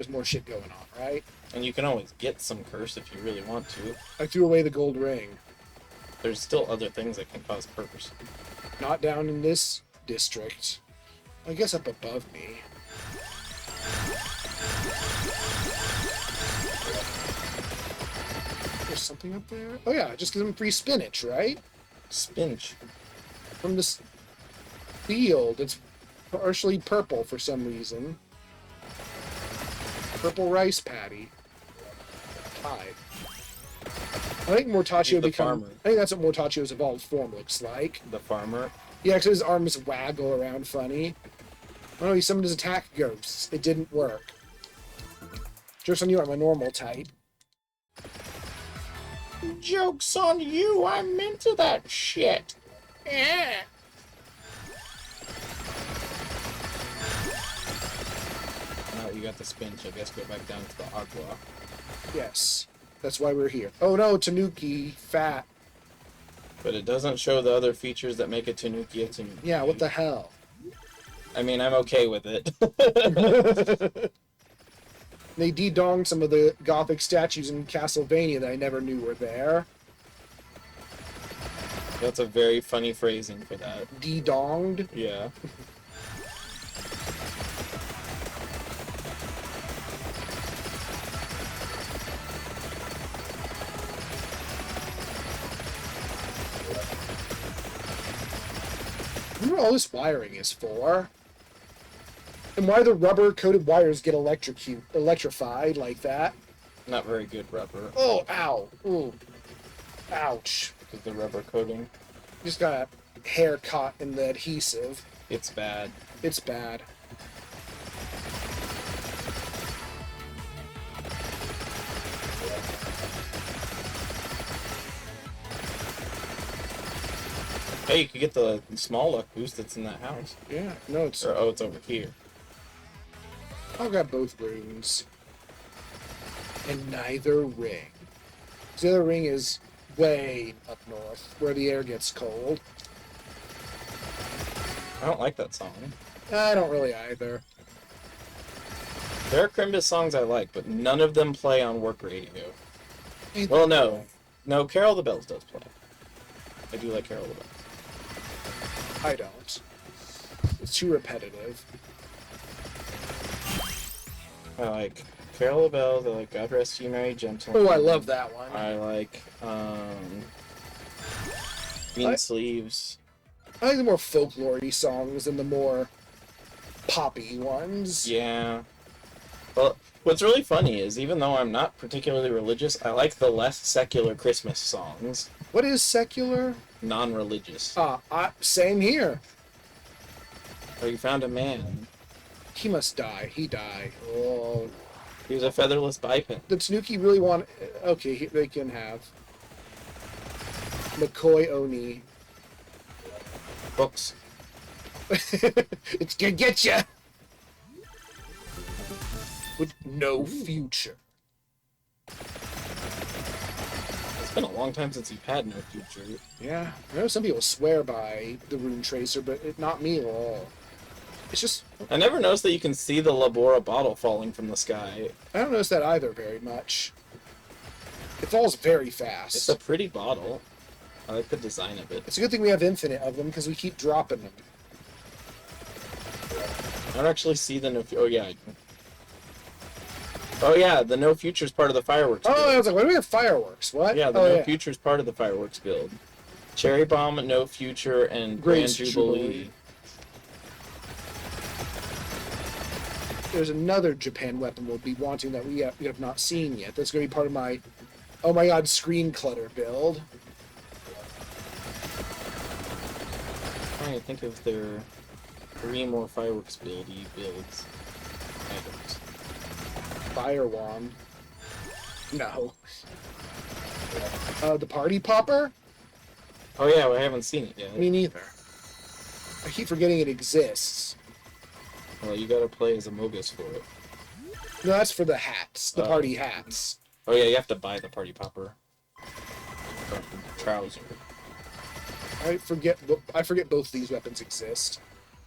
There's more shit going on, right? And you can always get some curse if you really want to. I threw away the gold ring. There's still other things that can cause curse. Not down in this district. I guess up above me. There's something up there? Oh yeah, just give them free spinach, right? Spinach. From this field. It's partially purple for some reason. Purple rice patty. Hi. I think Mortaccio become. Farmer. I think that's what Mortaccio's evolved form looks like. The farmer. Yeah, because his arms waggle around funny. Oh, he summoned his attack ghosts. It didn't work. Joke's on you, I'm a normal type. Joke's on you, I'm into that shit. Yeah. Now you got the spinach, I guess go back down to the agua. Yes. That's why we're here. Oh no, Tanuki, fat. But it doesn't show the other features that make a Tanuki a Tanuki. Yeah, what the hell? I mean, I'm okay with it. They de-donged some of the Gothic statues in Castlevania that I never knew were there. That's a very funny phrasing for that. De-donged? Yeah. I wonder what all this wiring is for. And why the rubber-coated wires get electrified like that. Not very good rubber. Oh, ow. Ooh. Ouch. Because the rubber coating. Just got a hair caught in the adhesive. It's bad. It's bad. Hey, you could get the small luck boost that's in that house. Yeah, no, it's... Or, oh, it's over here. I'll grab both runes. And neither ring. The other ring is way up north, where the air gets cold. I don't like that song. I don't really either. There are Crimbus songs I like, but none of them play on work radio. Ain't Well, that no. cool? No, Carol of the Bells does play. I do like Carol of the Bells. I don't. It's too repetitive. I like Carol of the Bells, I like God Rest You Merry Gentlemen. Oh, I love that one. I like, Green Sleeves. I like the more folklore-y songs than the more poppy ones. Yeah. Well, what's really funny is, even though I'm not particularly religious, I like the less secular Christmas songs. What is secular? Non-religious. Same here. Oh, you found a man. He must die. He died. Oh. He was a featherless biped. The Tanuki really want... Okay, they can have. McCoy Oni. Books. It's gonna get ya! With no future. It's been a long time since you've had no future. Yeah, I know some people swear by the Rune Tracer, but not me at all. It's just... I never noticed that you can see the Labora bottle falling from the sky. I don't notice that either very much. It falls very fast. It's a pretty bottle. I like the design of it. It's a good thing we have infinite of them, because we keep dropping them. I don't actually see the no... Oh, yeah. Oh, yeah, the no future is part of the fireworks build. Oh, I was like, why do we have fireworks? What? Yeah, the oh, no yeah. future is part of the fireworks build. Cherry Bomb, No Future, and Grand Jubilee. There's another Japan weapon we'll be wanting that we have not seen yet. That's going to be part of my, oh my god, screen clutter build. I'm trying to think if there are 3 more fireworks buildy builds items. Fire wand. No. The party popper? Oh yeah, well, I haven't seen it yet. Me neither. I keep forgetting it exists. Well, you gotta play as a Mogus for it. No, that's for the hats. The party hats. Oh yeah, you have to buy the party popper. Trouser. I forget both these weapons exist.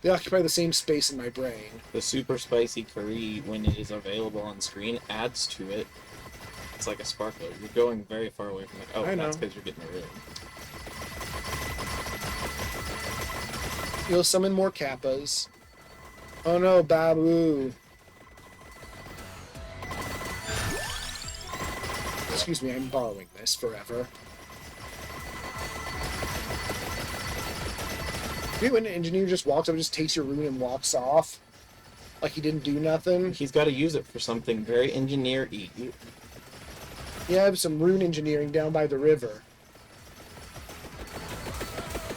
They occupy the same space in my brain. The super spicy curry, when it is available on screen, adds to it. It's like a sparkler. You're going very far away from it. Oh, I know. that's because you're getting a room. You'll summon more kappas. Oh no, Babu. Excuse me, I'm borrowing this forever. Maybe when an engineer just walks up and just takes your rune and walks off. Like he didn't do nothing. He's got to use it for something very engineer-y. You have some rune engineering down by the river.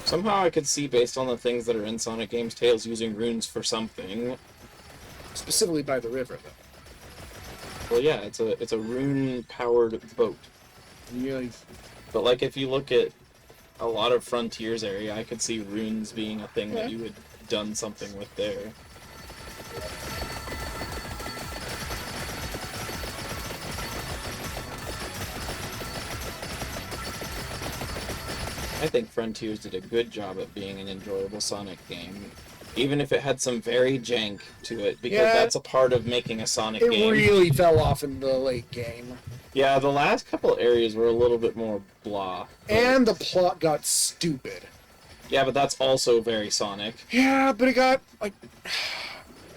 Somehow I could see, based on the things that are in Sonic games, Tails using runes for something. Specifically by the river, though. Well, yeah, it's a rune-powered boat. Really? But like, if you look at a lot of Frontiers area, I could see runes being a thing that you had done something with there. I think Frontiers did a good job at being an enjoyable Sonic game, even if it had some very jank to it, because that's a part of making a Sonic game. It really fell off in the late game. Yeah, the last couple areas were a little bit more blah. And the plot got stupid. Yeah, but that's also very Sonic. Yeah, but it got, like,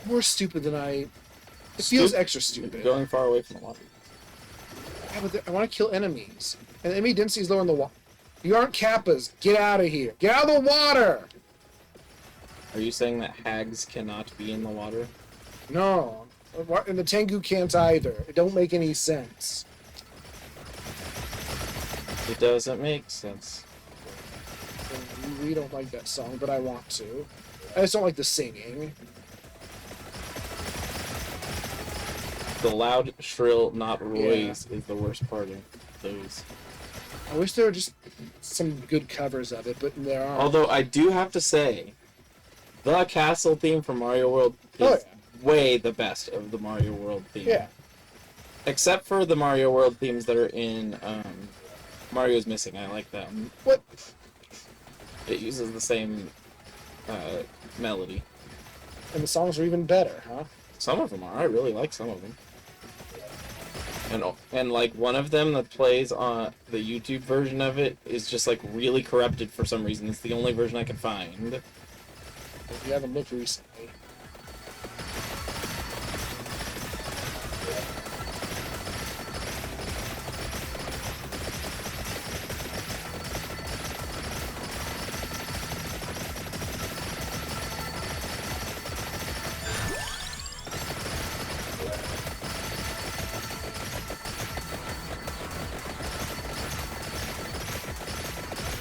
more stupid than I... It feels extra stupid. Going far away from the water. Yeah, but I want to kill enemies. And the enemy density is low in the water. You aren't kappas. Get out of here. Get out of the water! Are you saying that hags cannot be in the water? No. And the Tengu can't either. It don't make any sense. It doesn't make sense. We don't like that song, but I want to. I just don't like the singing. The loud, shrill, not Roy's is the worst part of those. I wish there were just some good covers of it, but there aren't. Although I do have to say, the castle theme from Mario World is way the best of the Mario World theme. Yeah. Except for the Mario World themes that are in Mario's Missing. I like them. What? It uses the same melody. And the songs are even better, huh? Some of them are. I really like some of them. And like one of them that plays on the YouTube version of it is just like really corrupted for some reason. It's the only version I can find. If you haven't looked recently.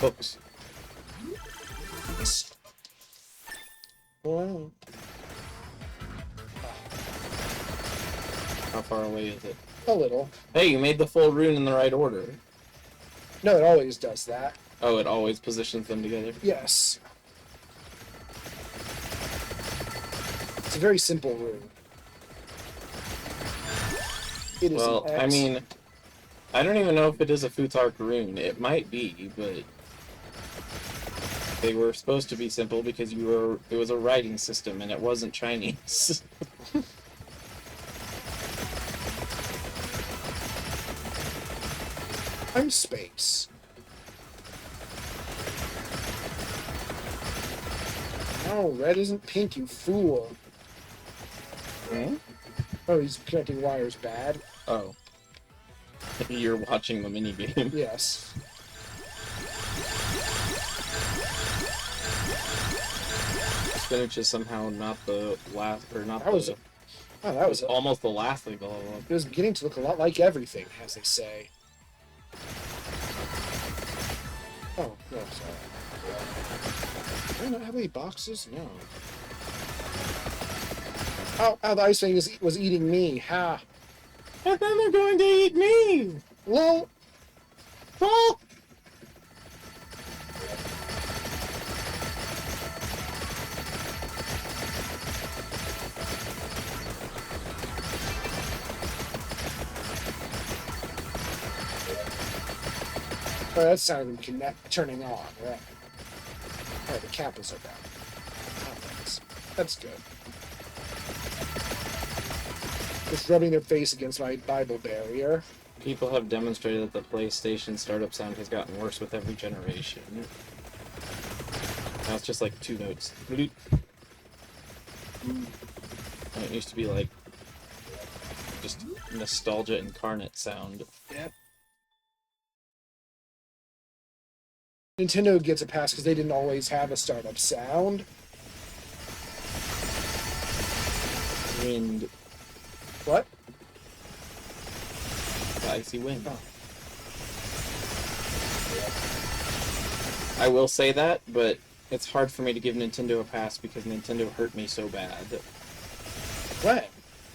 Books. Wow. How far away is it? A little. Hey, you made the full rune in the right order. No, it always does that. Oh, it always positions them together? Yes. It's a very simple rune. It is Well, an X. I mean, I don't even know if it is a Futark rune. It might be, but they were supposed to be simple because it was a writing system and it wasn't Chinese. I'm space. No, red isn't pink, you fool. Hmm? Oh, he's connecting wires bad. Oh. You're watching the minigame. Yes. Spinach is somehow not the last, or not That was, the... oh, that was almost the last thing to level up. It was beginning to look a lot like everything, as they say. Oh, no, sorry. Do I not have any boxes? No. Oh, the Ice Wing was eating me. Ha. And then they're going to eat me! Lol. Well... Oh, that's sounding turning on, right? Alright, the kappas are down. Oh, thanks. That's good. Just rubbing their face against my Bible barrier. People have demonstrated that the PlayStation startup sound has gotten worse with every generation. Now it's just like 2 notes. Bloop. And it used to be like just nostalgia incarnate sound. Yep. Nintendo gets a pass because they didn't always have a startup sound. Wind. What? The icy wind. Oh. I will say that, but it's hard for me to give Nintendo a pass because Nintendo hurt me so bad. When?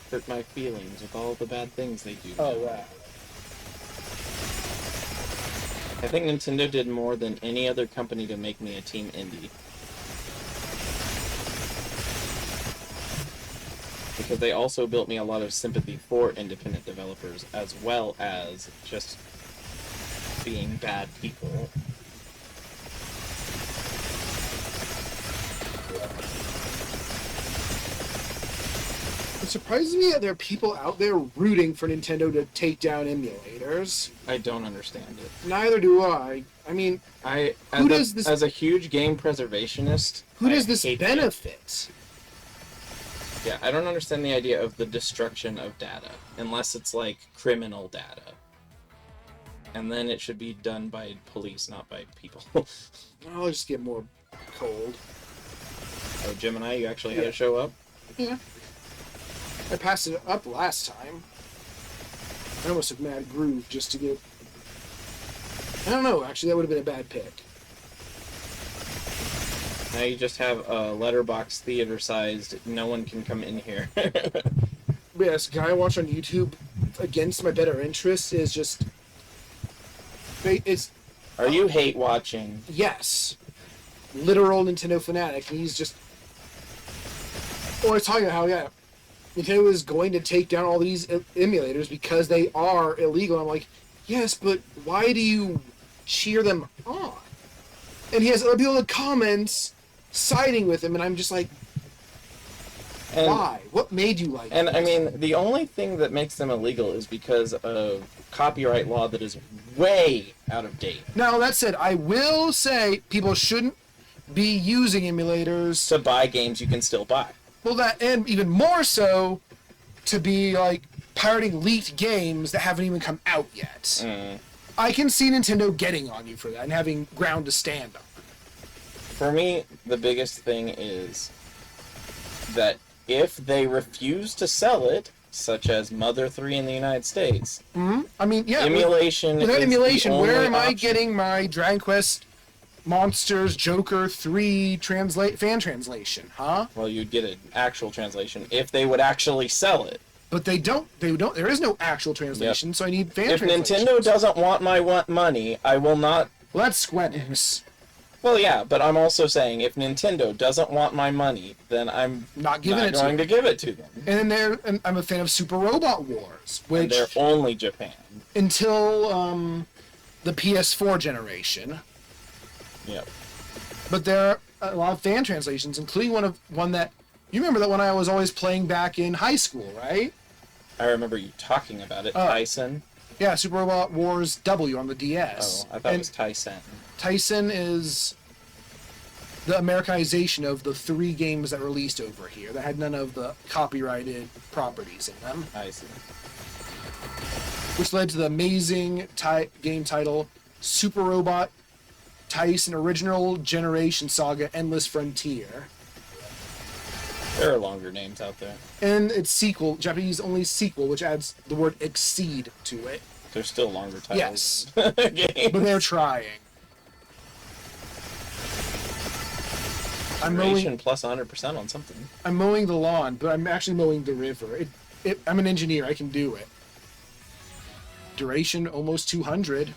Hurt my feelings with all the bad things they do. Oh, wow. I think Nintendo did more than any other company to make me a Team Indie. Because they also built me a lot of sympathy for independent developers, as well as just being bad people. It surprises me that there are people out there rooting for Nintendo to take down emulators. I don't understand it. Neither do I. I mean, as a huge game preservationist, who does this hate benefit? Yeah, I don't understand the idea of the destruction of data, unless it's like criminal data. And then it should be done by police, not by people. I'll just get more cold. Oh, Gemini, you actually had to show up? Yeah. I passed it up last time. I almost took Mad Groove just to get... I don't know, actually, that would have been a bad pick. Now you just have a letterbox theater-sized, no one can come in here. Yes, guy I watch on YouTube against my better interest is just... Are you hate watching? Yes. Literal Nintendo fanatic, and he's just... Or it's talking about how, yeah, Nintendo is going to take down all these emulators because they are illegal. I'm like, yes, but why do you cheer them on? And he has other people in the comments siding with him, and I'm just like, why? What made you like And this? I mean, the only thing that makes them illegal is because of copyright law that is way out of date. Now, that said, I will say people shouldn't be using emulators To buy games you can still buy. well, that, and even more so, to be, like, pirating leaked games that haven't even come out yet. Mm. I can see Nintendo getting on you for that and having ground to stand on. For me, the biggest thing is that if they refuse to sell it, such as Mother 3 in the United States, I mean, yeah. emulation Without is emulation, the where only am I option. getting my Dragon Quest Monsters Joker 3 fan translation, huh? Well, you'd get an actual translation if they would actually sell it. But they don't. There is no actual translation, so I need fan If translation. Nintendo doesn't want my money, I will not... Well, that's Squenix. Well, yeah, but I'm also saying if Nintendo doesn't want my money, then I'm Not giving it to going to give it to them. And I'm a fan of Super Robot Wars, And which they're only Japan. until the PS4 generation. Yep. But there are a lot of fan translations, including one that you remember that one I was always playing back in high school, right? I remember you talking about it, Tyson. Yeah, Super Robot Wars W on the DS. Oh, I thought it was Tyson. Tyson is the Americanization of the 3 games that released over here that had none of the copyrighted properties in them, I see. which led to the amazing game title Super Robot Tyson Original Generation Saga Endless Frontier. There are longer names out there. And its sequel, Japanese only sequel, which adds the word exceed to it. There's still longer titles. Yes. Games. But they're trying. I'm Duration mowing, plus 100% on something. I'm mowing the lawn, but I'm actually mowing the river. I'm an engineer, I can do it. Duration almost 200.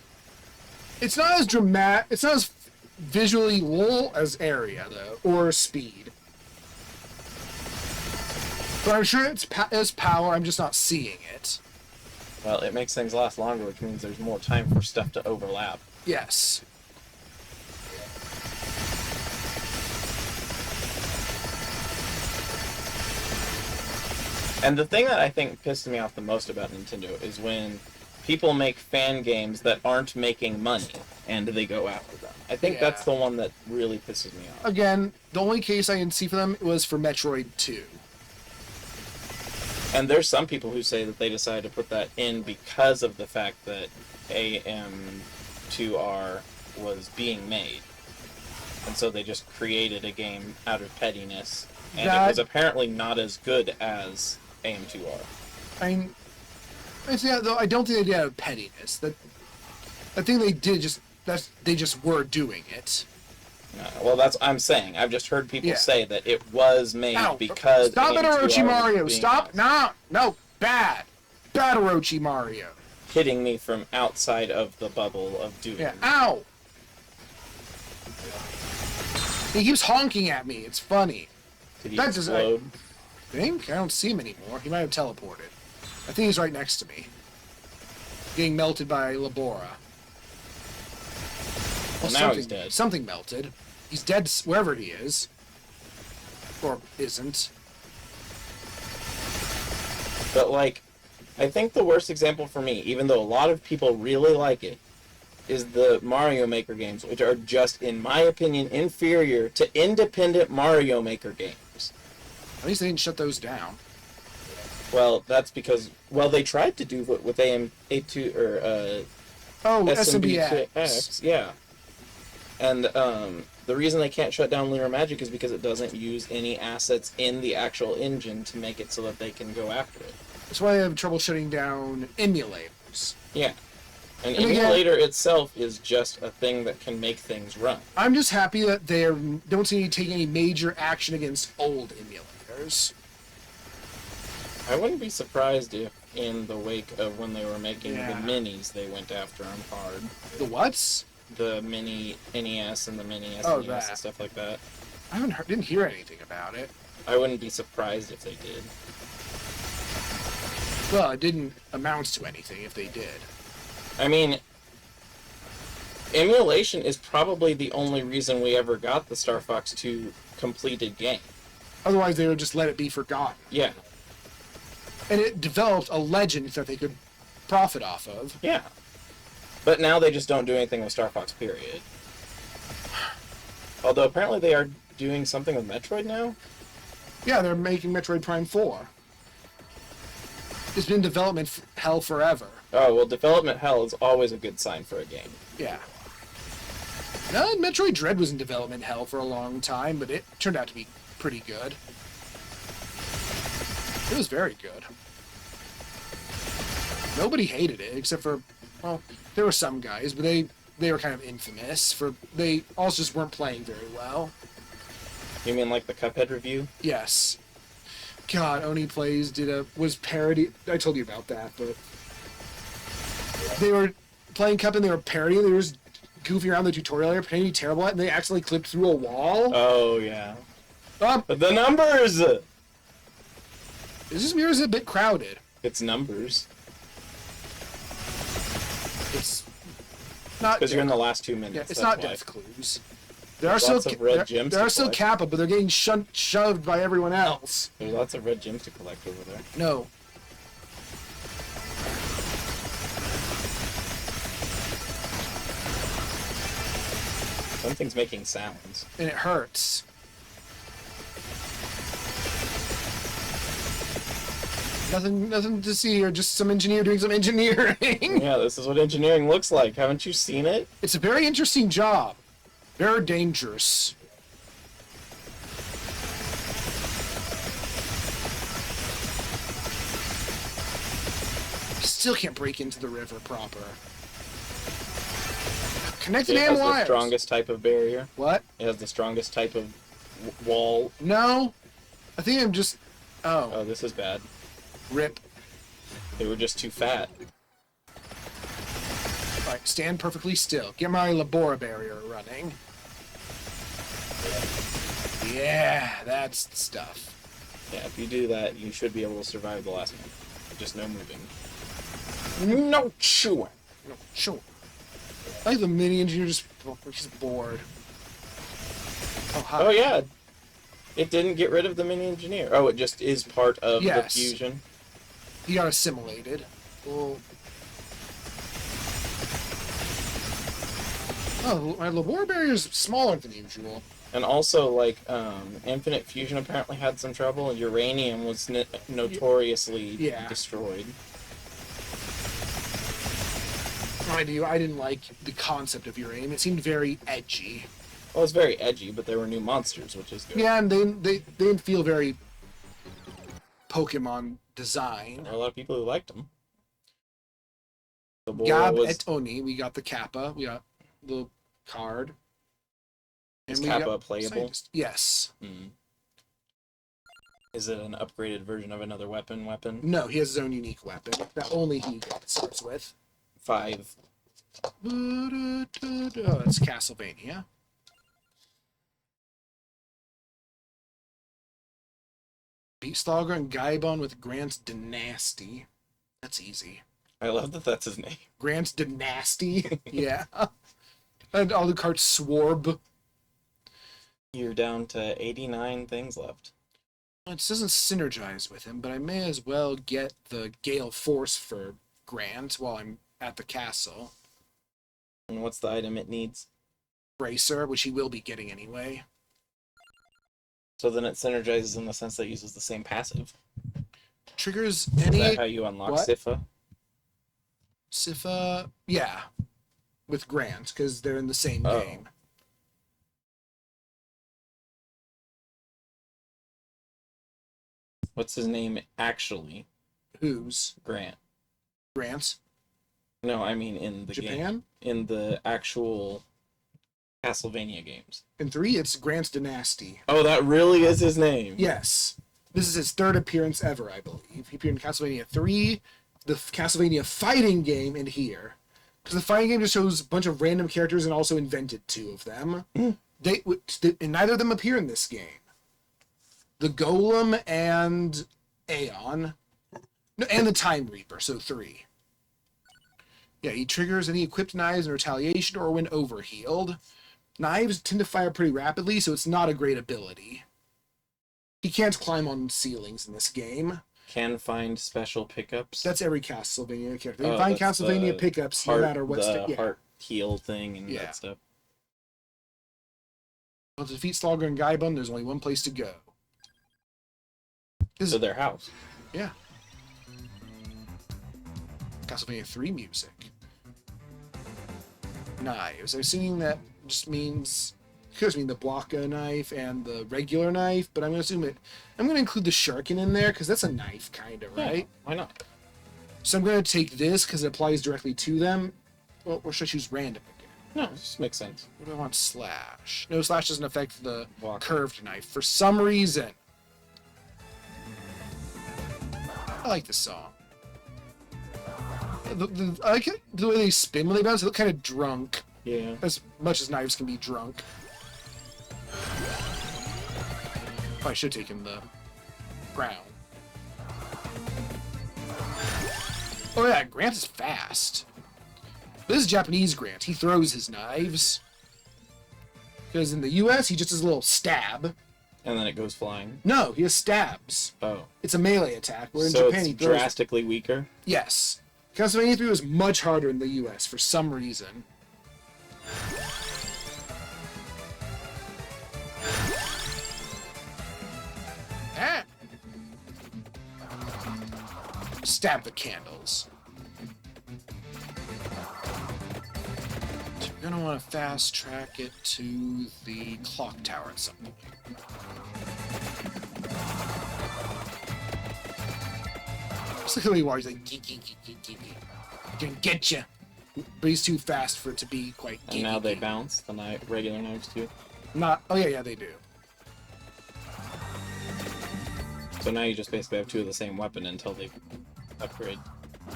It's not as dramatic, it's not as visually lol as area, though, or speed. But I'm sure it's as power, I'm just not seeing it. Well, it makes things last longer, which means there's more time for stuff to overlap. Yes. And the thing that I think pissed me off the most about Nintendo is when people make fan games that aren't making money and they go after them. I think that's the one that really pisses me off. Again, the only case I can see for them was for Metroid 2. And there's some people who say that they decided to put that in because of the fact that AM2R was being made. And so they just created a game out of pettiness. And it was apparently not as good as AM2R. I mean, though I don't think they did it out of pettiness. I think they did they just were doing it. Well, that's what I'm saying. I've just heard people say that it was made because... Stop it, Orochimaru! Stop! Nice. No! Bad! Bad Orochimaru! Hitting me from outside of the bubble of doing... Yeah, ow! He keeps honking at me. It's funny. Did he explode? I think? I don't see him anymore. He might have teleported. I think he's right next to me. Getting melted by Labora. Well, now he's dead. Something melted. He's dead wherever he is. Or isn't. But, like, I think the worst example for me, even though a lot of people really like it, is the Mario Maker games, which are just, in my opinion, inferior to independent Mario Maker games. At least they didn't shut those down. Well, that's because, well, they tried to do it with AM82, or, SMBX. Yeah. And, the reason they can't shut down Lunar Magic is because it doesn't use any assets in the actual engine to make it so that they can go after it. That's why they have trouble shutting down emulators. Yeah. An emulator itself is just a thing that can make things run. I'm just happy that they don't seem to take any major action against old emulators. I wouldn't be surprised if, in the wake of when they were making the minis, they went after them hard. The what's? The mini NES and the mini SNES and stuff like that. I didn't hear anything about it. I wouldn't be surprised if they did. Well, it didn't amount to anything if they did. I mean, emulation is probably the only reason we ever got the Star Fox 2 completed game. Otherwise, they would just let it be forgotten. Yeah. And it developed a legend that they could profit off of. Yeah. But now they just don't do anything with Star Fox, period. Although apparently they are doing something with Metroid now? Yeah, they're making Metroid Prime 4. It's been development hell forever. Oh, well, development hell is always a good sign for a game. Yeah. No, Metroid Dread was in development hell for a long time, but it turned out to be pretty good. It was very good. Nobody hated it, except for, well, there were some guys, but they were kind of infamous for, they also just weren't playing very well. You mean like the Cuphead review? Yes. God, Oni Plays was parody. I told you about that, but they were playing Cuphead and they were parodying. They were just goofing around the tutorial area, pretending to be terrible at it, and they accidentally clipped through a wall. Oh, yeah. The numbers! This mirror is a bit crowded. It's numbers. It's not... Because you're in the last 2 minutes. Yeah, it's not death clues. There are lots of red gems there are still Kappa, but they're getting shoved by everyone else. There's lots of red gems to collect over there. No. Something's making sounds. And it hurts. Nothing to see here, just some engineer doing some engineering. Yeah, this is what engineering looks like. Haven't you seen it? It's a very interesting job. Very dangerous. Still can't break into the river proper. Connected It has wires. the strongest type of barrier. What? It has the strongest type of wall. No. I think I'm just... Oh. Oh, this is bad. Rip. They were just too fat. Alright, stand perfectly still. Get my Labora barrier running. Yeah, that's the stuff. Yeah, if you do that, you should be able to survive the last one. Just no moving. No chewing. No, sure. I like the mini engineer just bored. Oh, hi. Oh, yeah. It didn't get rid of the mini engineer. Oh, it just is part of the Yes. fusion. He got assimilated. Well, oh, my labor barrier is smaller than usual. And also, like, Infinite Fusion apparently had some trouble, and Uranium was notoriously Yeah. destroyed. I didn't like the concept of uranium. It seemed very edgy. Well, it's very edgy, but there were new monsters, which is good. Yeah, and they didn't feel very Pokemon design. There were a lot of people who liked them. The boy Gab was... et Oni, we got the Kappa, we got the card. Is we Kappa got playable? Scientist. Yes. Hmm. Is it an upgraded version of another weapon? No, he has his own unique weapon that only he starts with. 5. Oh, that's Castlevania. Beastlogger and Gaibon with Grant's Dynasty. That's easy. I love that that's his name. Grant's Dynasty. Yeah. And Alucard Swarb. You're down to 89 things left. It doesn't synergize with him, but I may as well get the Gale Force for Grant while I'm at the castle. And what's the item it needs? Bracer, which he will be getting anyway. So then it synergizes in the sense that it uses the same passive. Triggers Is any... that how you unlock what? Sypha? Sypha... Yeah. With Grant, because they're in the same Oh. game. What's his name actually? Who's? Grant. Grant? No, I mean in the game. Japan? In the actual Castlevania games. In 3, it's Grant's Dynasty. Oh, that really is his name? Yes. This is his third appearance ever, I believe. He appeared in Castlevania 3, the Castlevania fighting game, and here. Because the fighting game just shows a bunch of random characters and also invented 2 of them. And neither of them appear in this game. The Golem and Aeon. No, and the Time Reaper, so 3. Yeah, he triggers any equipped knives in retaliation or when overhealed. Knives tend to fire pretty rapidly, so it's not a great ability. He can't climb on ceilings in this game. Can find special pickups. That's every Castlevania character. They Oh, find that's Castlevania the pickups no matter what the state. Yeah. heart heal thing and Yeah. that stuff. Well, to defeat Slogger and Gaibon, there's only one place to go. So their house. Yeah. Castlevania 3 music. Knives. I'm assuming that just means... Could mean the Blanca knife and the regular knife, but I'm going to assume it... I'm going to include the Shuriken in there, because that's a knife, kind of, right? Yeah, why not? So I'm going to take this, because it applies directly to them. Well, or should I choose random again? No, it just makes sense. What do I want? Slash. No, slash doesn't affect the Block. curved knife for some reason. I like this song. I like it, the way they spin when they bounce. They look kind of drunk, Yeah. as much as knives can be drunk. Oh, I should have taken the crown. Oh yeah, Grant is fast. This is Japanese Grant. He throws his knives. Because in the US, he just does a little stab. And then it goes flying. No, he has stabs. Oh. It's a melee attack, where in So Japan it's he throws... drastically weaker? Yes. Castlevania 3 was much harder in the US for some reason. Ah! Stab the candles. So you're gonna want to fast track it to the clock tower at some point. Just look at how he's like, geek, geek, geek, geek, geek, geek. Gonna get you. But he's too fast for it to be quite geeky. And now they bounce, the regular knives too. Not. Oh yeah, they do. So now you just basically have 2 of the same weapon until they upgrade.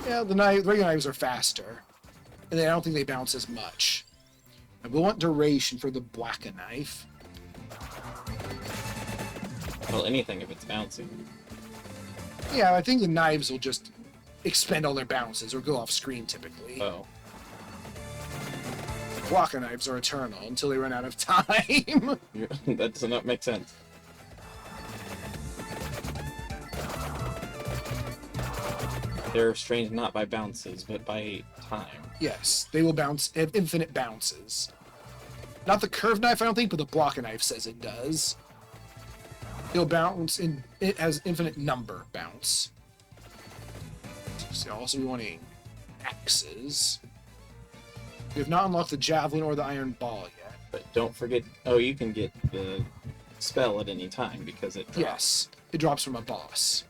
Yeah, the regular knives are faster, and then I don't think they bounce as much. I will want duration for the Blanca knife. Well, anything if it's bouncing. Yeah, I think the knives will just expend all their bounces or go off screen typically. Oh. Blanca knives are eternal until they run out of time. That does not make sense. They're restrained not by bounces, but by time. Yes, they will bounce, have infinite bounces. Not the curved knife, I don't think, but the block knife says it does. It'll bounce, it has infinite number bounce. So also we wanting axes. We have not unlocked the javelin or the iron ball yet. But don't forget, oh, you can get the spell at any time because it drops. Yes, it drops from a boss.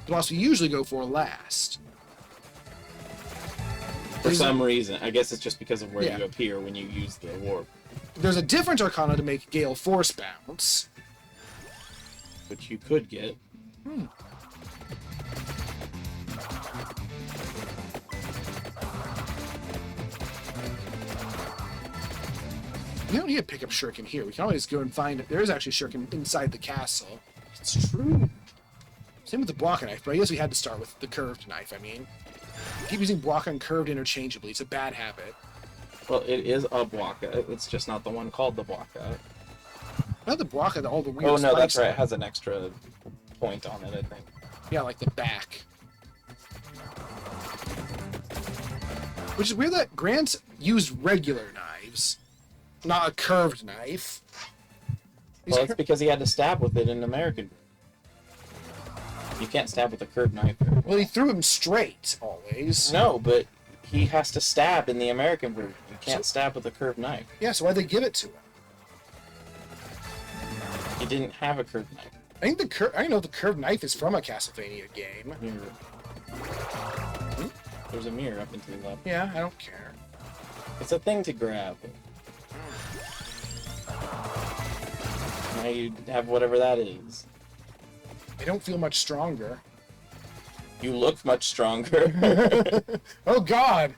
The boss we usually go for last. For some reason. I guess it's just because of where Yeah. you appear when you use the warp. There's a different arcana to make Gale Force bounce. Which you could get. We don't need to pick up Shuriken here. We can always go and find it. There is actually Shuriken inside the castle. It's true. Same with the block knife, but I guess we had to start with the curved knife, I mean. Keep using block and curved interchangeably. It's a bad habit. Well, it is a Bwaka. It's just not the one called the Bwaka. Not the block and all the weird Oh, no, that's spikes. right. It has an extra point on it, I think. Yeah, like the back. Which is weird that Grant used regular knives, not a curved knife. These Well, it's because he had to stab with it in American. You can't stab with a curved knife. Well, he threw him straight, always. No, but he has to stab in the American version. You can't stab with a curved knife. Yeah, so why'd they give it to him? He didn't have a curved knife. I think I know the curved knife is from a Castlevania game. Mirror. There's a mirror up into the left. Yeah, I don't care. It's a thing to grab. Now you have whatever that is. They don't feel much stronger. You look much stronger. Oh god!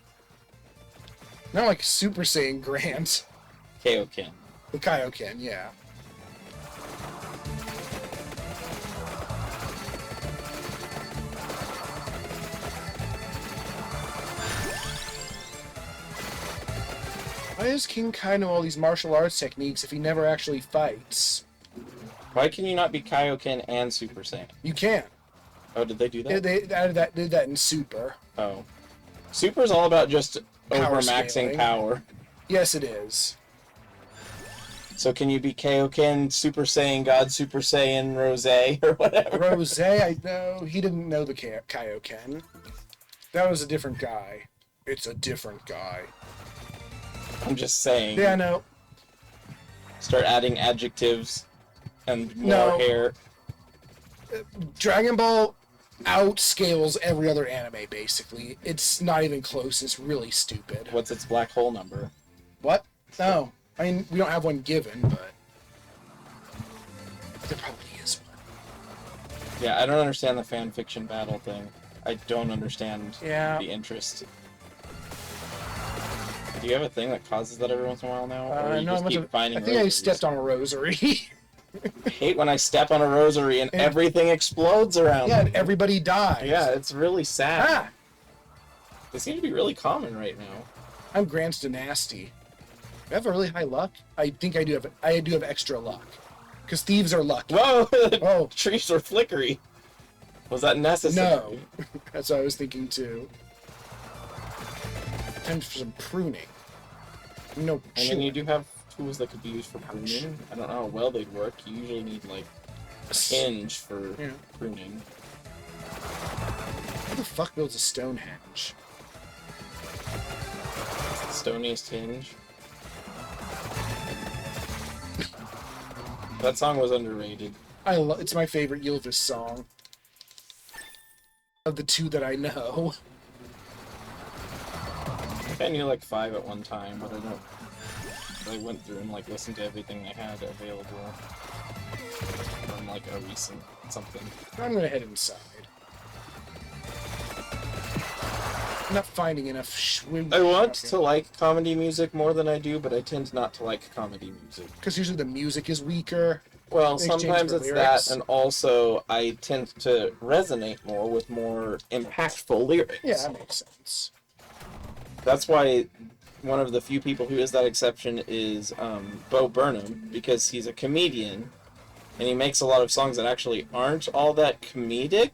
Not like Super Saiyan Grant. Kaioken. The Kaioken, yeah. Why does King Kai know all these martial arts techniques if he never actually fights? Why can you not be Kaioken and Super Saiyan? You can. Oh, did they do that? They did that in Super. Oh. Super's all about just Power over-maxing scaling. power. Yes, it is. So can you be Kaioken, Super Saiyan God, Super Saiyan Rose, or whatever? Rose, I know. He didn't know the Kaioken. That was a different guy. It's a different guy. I'm just saying. Yeah, I know. Start adding adjectives and more No. hair. Dragon Ball outscales every other anime, basically. It's not even close. It's really stupid. What's its black hole number? What? No. I mean, we don't have one given, but there probably is one. Yeah, I don't understand the fan fiction battle thing. I don't understand Yeah. the interest. Do you have a thing that causes that every once in a while now? Or you No, just keep finding I think I rosaries? stepped on a rosary. I hate when I step on a rosary and everything explodes around Yeah, me. and everybody dies. Yeah, it's really sad. Ah! They seem to be really common right now. I'm Grant's Dynasty. I have a really high luck. I think I do have extra luck. Because thieves are lucky. Whoa! Oh. Trees are flickery. Was that necessary? No. That's what I was thinking too. Time for some pruning. No, I mean, you do have tools that could be used for pruning. I don't know how well they'd work. You usually need, like, a hinge for Yeah. pruning. Who the fuck builds a Stonehenge? Stoniest hinge. That song was underrated. It's my favorite Ylvis song. Of the two that I know. I think I knew like 5 at one time, but I don't. I went through and like listened to everything they had available from like a recent something. I'm gonna head inside. I'm not finding enough I want to like comedy music more than I do, but I tend not to like comedy music. Because usually the music is weaker. Well, Exchange sometimes for it's lyrics. that, and also I tend to resonate more with more impactful lyrics. Yeah, that makes sense. That's why one of the few people who is that exception is Bo Burnham, because he's a comedian, and he makes a lot of songs that actually aren't all that comedic,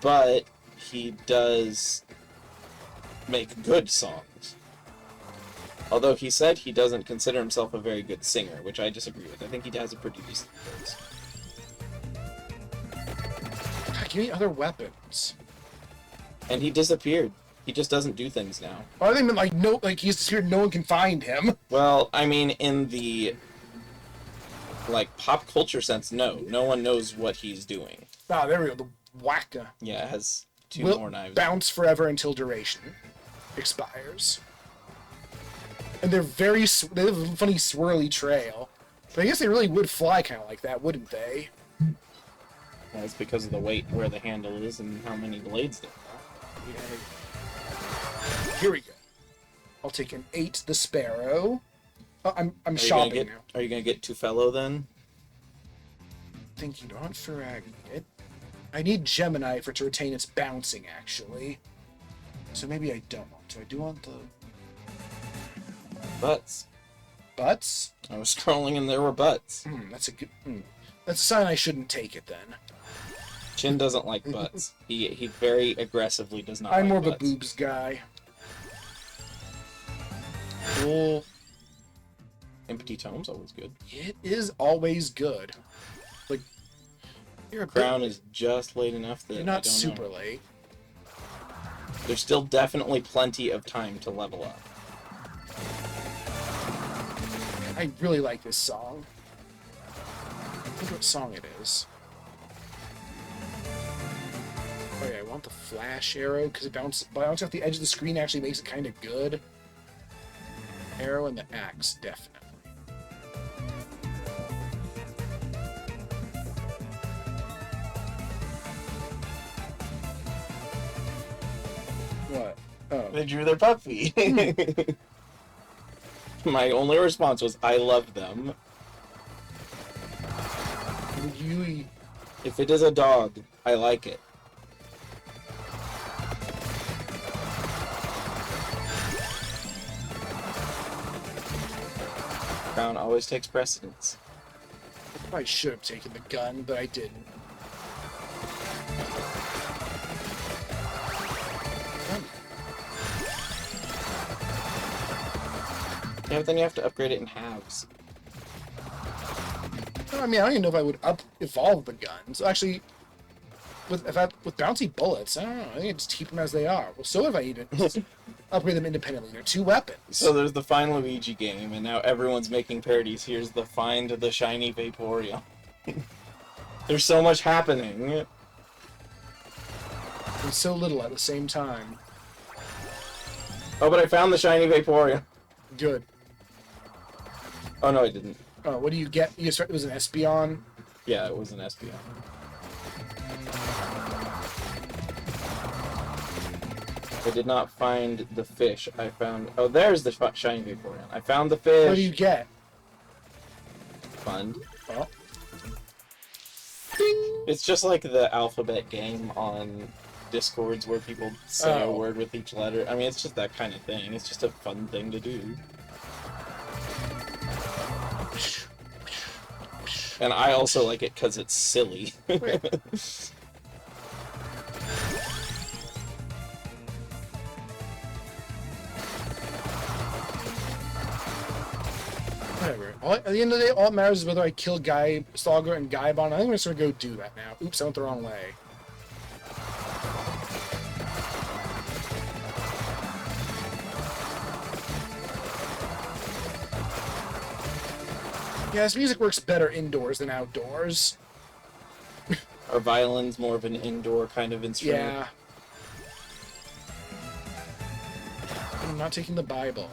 but he does make good songs. Although he said he doesn't consider himself a very good singer, which I disagree with. I think he has a pretty decent voice. God, give me other weapons. And he disappeared. He just doesn't do things now. Oh, I think like no, like he's disappeared. No one can find him. Well, I mean, in the like pop culture sense, no one knows what he's doing. Ah, there we go. The whacker. Yeah, it has two Will more knives. bounce forever until duration expires. And they're they have a funny swirly trail. But I guess they really would fly kind of like that, wouldn't they? That's because of the weight where the handle is and how many blades there are. Yeah. Here we go. I'll take an 8 the sparrow. Oh, I'm shopping now. Are you gonna get Tufelo then? Thinking on Ferragni. I need Gemini for it to retain its bouncing, actually. So maybe I don't want to. I do want the Butts. butts. I was scrolling and there were butts. That's a good. That's a sign I shouldn't take it then. Chin doesn't like butts. He very aggressively does not. I'm like more butts. of a boobs guy. Cool. Empty tome's always good. It is always good. Like you're a Crown bit, is just late enough that you're I not don't super know. late. There's still definitely plenty of time to level up. I really like this song. I wonder what song it is. Oh yeah, I want the flash arrow because it bouncing off the edge of the screen actually makes it kind of good. Arrow and the axe, definitely. What? Oh. They drew their puppy. My only response was, I love them. Would you... If it is a dog, I like it. Crown always takes precedence. I probably should have taken the gun, but I didn't. Yeah, but then you have to upgrade it in halves. I mean, I don't even know if I would evolve the guns. Actually, with bouncy bullets, I don't know. I think I just keep them as they are. Well, so if I need to upgrade them independently, they're 2 weapons. So there's the Find Luigi game, and now everyone's making parodies. Here's the Find the Shiny Vaporeon. There's so much happening. And so little at the same time. Oh, but I found the Shiny Vaporeon. Good. Oh, no, I didn't. Oh, what do you get? You start, it was an Espeon. Yeah, it was an Espeon. I did not find the fish. I found... Oh, there's the Shiny Vaporeon. I found the fish. What do you get? Fund. Oh. It's just like the alphabet game on Discords where people say a word with each letter. I mean, it's just that kind of thing. It's just a fun thing to do. And I also like it because it's silly. Whatever. At the end of the day, all that matters is whether I kill Stalker and Gaibon. I think I'm just gonna go do that now. Oops, I went the wrong way. Yeah, this music works better indoors than outdoors. Our violin's more of an indoor kind of instrument. Yeah. I'm not taking the Bible.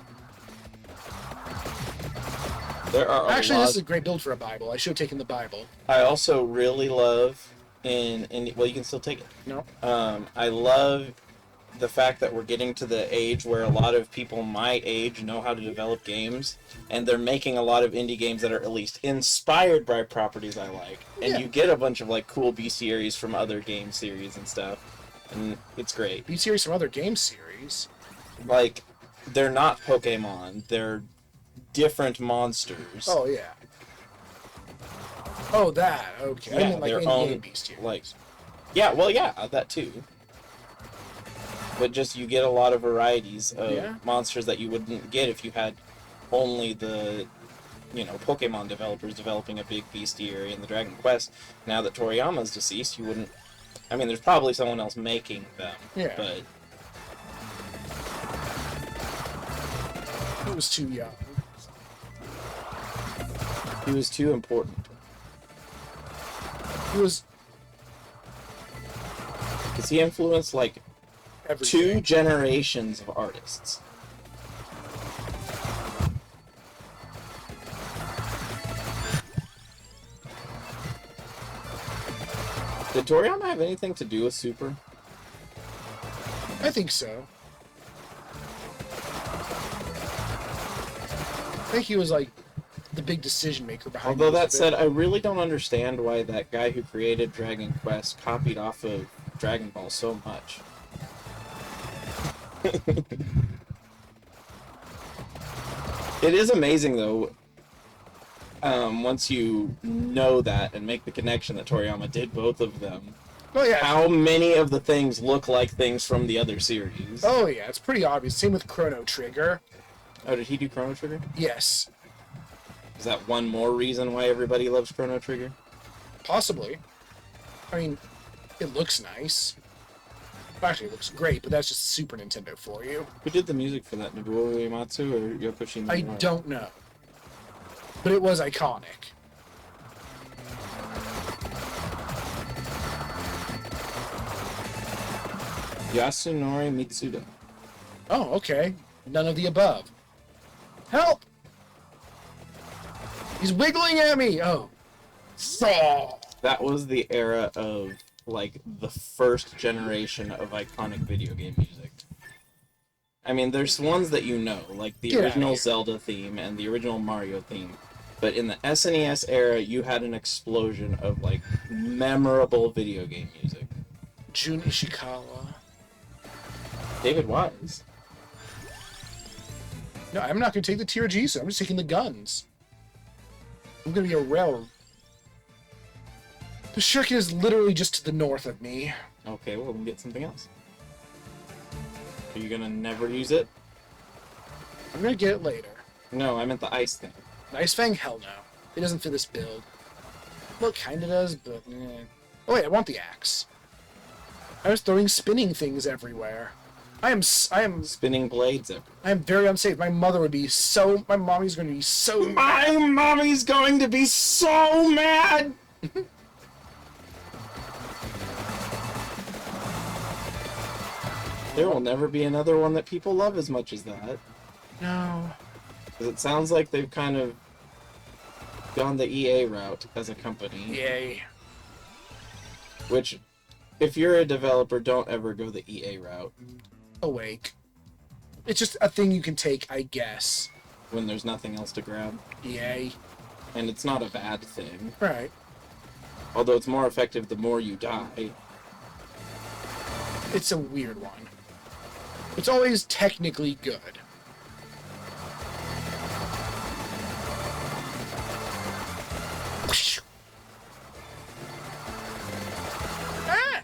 There are Actually, a lot... this is a great build for a Bible. I should have taken the Bible. I also really love well, you can still take it. No. I love the fact that we're getting to the age where a lot of people my age know how to develop games, and they're making a lot of indie games that are at least inspired by properties I like. And you get a bunch of like cool B series from other game series and stuff, and it's great. B series from other game series. Like, they're not Pokemon, they're different monsters. Oh yeah. Oh that. Okay. I Yeah, meant like their in-game own B series. like. Yeah, well, yeah, that too. But just you get a lot of varieties of Yeah. monsters that you wouldn't get if you had only the, Pokemon developers developing a big bestiary in the Dragon Quest. Now that Toriyama's deceased, you wouldn't. I mean, there's probably someone else making them. Yeah. But It was too young. he was too important. He was Because he influenced, like, everything. 2 generations of artists. Did Toriyama have anything to do with Super? I think so. I think he was like the big decision maker behind. Although most that of it. said, I really don't understand why that guy who created Dragon Quest copied off of Dragon Ball so much. It is amazing, though, once you know that and make the connection that Toriyama did both of them, Oh yeah. how many of the things look like things from the other series. Oh yeah, it's pretty obvious. Same with Chrono Trigger. Oh, did he do Chrono Trigger? Yes, Is that one more reason why everybody loves Chrono Trigger? possibly. I mean, it looks nice. Actually, it looks great, but that's just Super Nintendo for you. Who did the music for that? Nobuo Uematsu or Yoko Shimomura? I don't know, but it was iconic. Yasunori Mitsuda. Oh, okay. None of the above. Help! He's wiggling at me! Oh. Saw! That was the era of, like, the first generation of iconic video game music. I mean, there's ones that you know, like the Get outta original here. Zelda theme and the original Mario theme. But in the SNES era, you had an explosion of, like, memorable video game music. Jun Ishikawa. David Wise. No, I'm not going to take the tier G, so I'm just taking the guns. I'm going to be a railroad. The shuriken is literally just to the north of me. Okay, well, then get something else. Are you gonna never use it? I'm going to get it later. No, I meant the ice thing. Ice Fang? Hell no. It doesn't fit this build. Well, it kind of does, but eh. Oh wait, I want the axe. I was throwing spinning things everywhere. I am Spinning blades everywhere. I am very unsafe. My mother would be so. My mommy's going to be so. My mommy's going to be so mad! There will never be another one that people love as much as that. No. Because it sounds like they've kind of gone the EA route as a company. Yay. Which, if you're a developer, don't ever go the EA route Awake. It's just a thing you can take, I guess. when there's nothing else to grab. Yay. And it's not a bad thing. Right. Although it's more effective the more you die. It's a weird one. It's always technically good. Ah!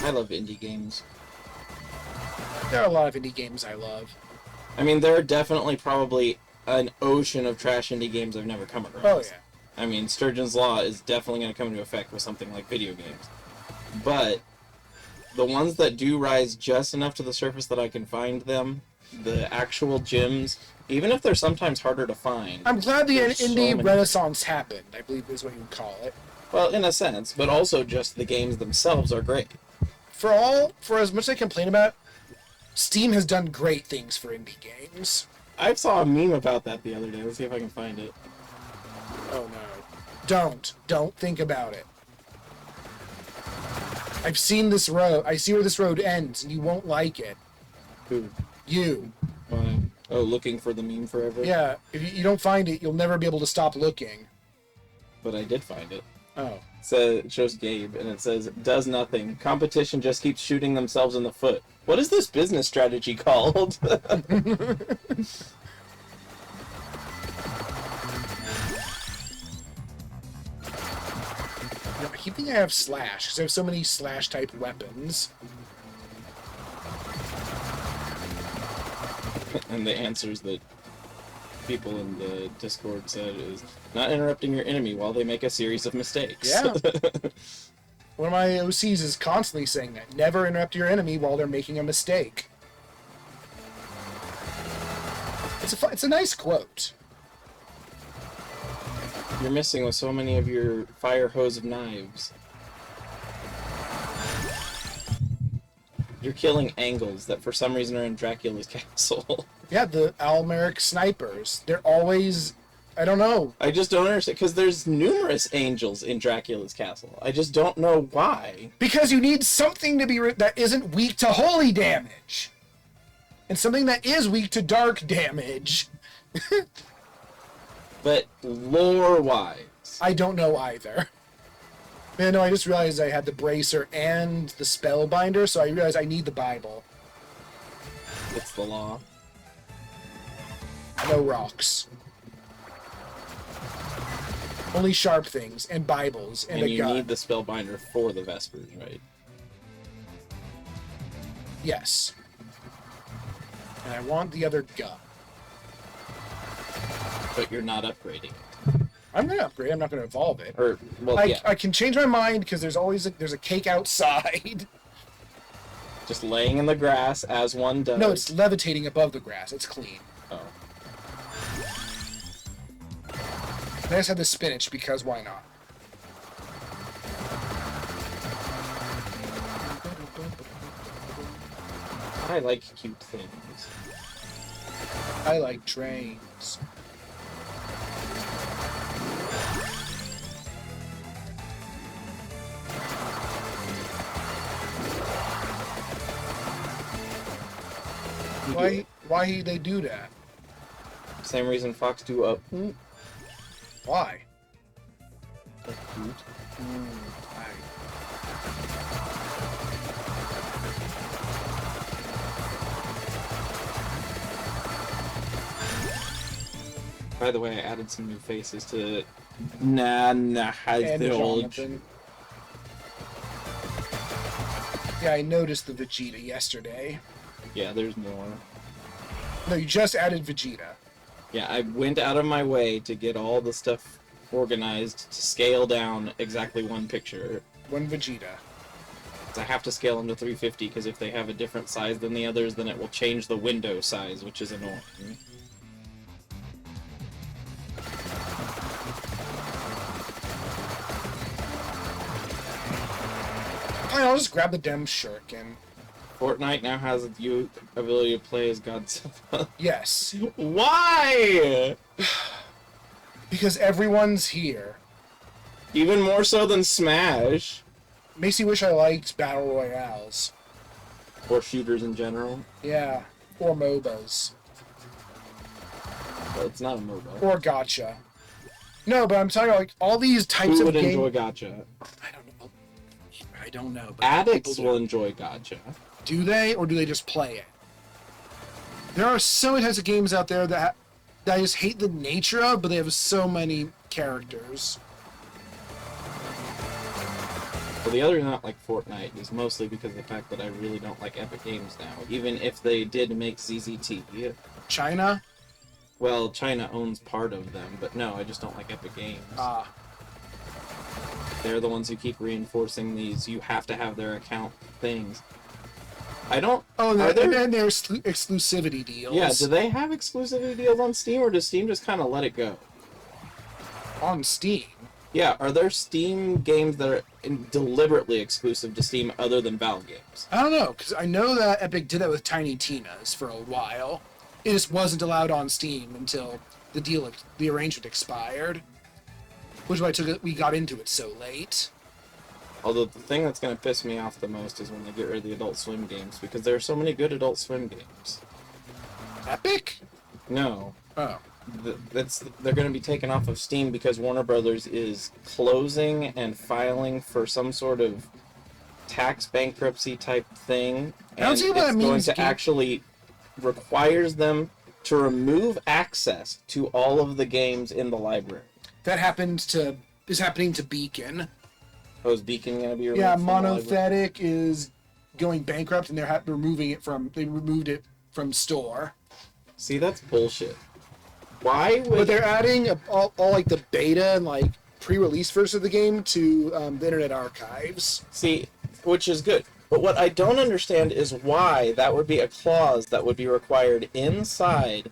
I love indie games. There are a lot of indie games I love. I mean, there are definitely probably an ocean of trash indie games I've never come across. Oh, yeah. I mean, Sturgeon's Law is definitely going to come into effect with something like video games. But the ones that do rise just enough to the surface that I can find them, the actual gems, even if they're sometimes harder to find. I'm glad the there's so indie many. renaissance happened, I believe is what you would call it. Well, in a sense, but also just the games themselves are great. For as much as I complain about, Steam has done great things for indie games. I saw a meme about that the other day. Let's see if I can find it. Oh no. Don't think about it. I've seen this road. I see where this road ends, and you won't like it. Who? You. Oh, looking for the meme forever? Yeah, if you don't find it, you'll never be able to stop looking. But I did find it. Oh. It shows Gabe, and it says, does nothing. Competition just keeps shooting themselves in the foot. What is this business strategy called? You know, I keep thinking I have Slash, because I have so many Slash-type weapons. And the answers that people in the Discord said is not interrupting your enemy while they make a series of mistakes. Yeah. One of my OCs is constantly saying that. Never interrupt your enemy while they're making a mistake. It's a nice quote. You're missing with so many of your fire hose of knives. You're killing angles that for some reason are in Dracula's castle. Yeah, the Almeric snipers. They're always... I don't know. I just don't understand, because there's numerous angels in Dracula's castle. I just don't know why. Because you need something to be that isn't weak to holy damage. And something that is weak to dark damage. But lore-wise... I don't know either. Man, no, I just realized I had the bracer and the spellbinder, so I realized I need the Bible. It's the law. No rocks. Only sharp things, and Bibles, and a you gun. need the spellbinder for the Vespers, right? Yes. And I want the other gun. But you're not upgrading it. I'm gonna upgrade. I'm not gonna evolve it. Or, well, yeah. I can change my mind because there's always there's a cake outside. Just laying in the grass as one does. No, it's levitating above the grass. It's clean. Oh. I just had the spinach because why not? I like cute things. I like trains. Why they do that? Same reason Fox do up. Why? By the way, I added some new faces to Nah, And Jonathan. Yeah, I noticed the Vegeta yesterday. Yeah, there's more. No, you just added Vegeta. Yeah, I went out of my way to get all the stuff organized to scale down exactly one picture. One Vegeta. I have to scale them to 350 because if they have a different size than the others, then it will change the window size, which is annoying. Fine, I'll just grab the damn shuriken. Fortnite now has the ability to play as Godzilla. Yes. Why? Because everyone's here. Even more so than Smash. Makes me wish I liked Battle Royales. Or shooters in general. Yeah. Or MOBAs. Well, it's not a MOBA. Or Gacha. No, but I'm talking about like all these types Who of would games. enjoy Gacha? I don't know. But Addicts people will do. enjoy Gacha. Do they, or do they just play it? There are so many types of games out there that I just hate the nature of, but they have so many characters. Well, the other reason I don't like Fortnite is mostly because of the fact that I really don't like Epic Games now. Even if they did make ZZT. China? Well, China owns part of them, but no, I just don't like Epic Games. Ah. They're the ones who keep reinforcing these you have to have their account things. I don't... Oh, are there... and their exclusivity deals. Yeah, do they have exclusivity deals on Steam, or does Steam just kind of let it go? On Steam? Yeah, are there Steam games that are deliberately exclusive to Steam other than Valve games? I don't know, because I know that Epic did that with Tiny Tina's for a while. It just wasn't allowed on Steam until the arrangement expired. Which is why we got into it so late. Although the thing that's going to piss me off the most is when they get rid of the Adult Swim games, because there are so many good Adult Swim games. Epic? No. Oh. They're going to be taken off of Steam because Warner Brothers is closing and filing for some sort of tax bankruptcy type thing. I don't And see what it's it going means, to actually requires them to remove access to all of the games in the library. That is happening to Beacon. Oh, is Beacon going to be removed Yeah, from the library? Monothetic is going bankrupt, and they're removing it from. They removed it from store. See, that's bullshit. Why would... But they're adding all like the beta and like pre-release version of the game to the Internet Archives. See, which is good. But what I don't understand is why that would be a clause that would be required inside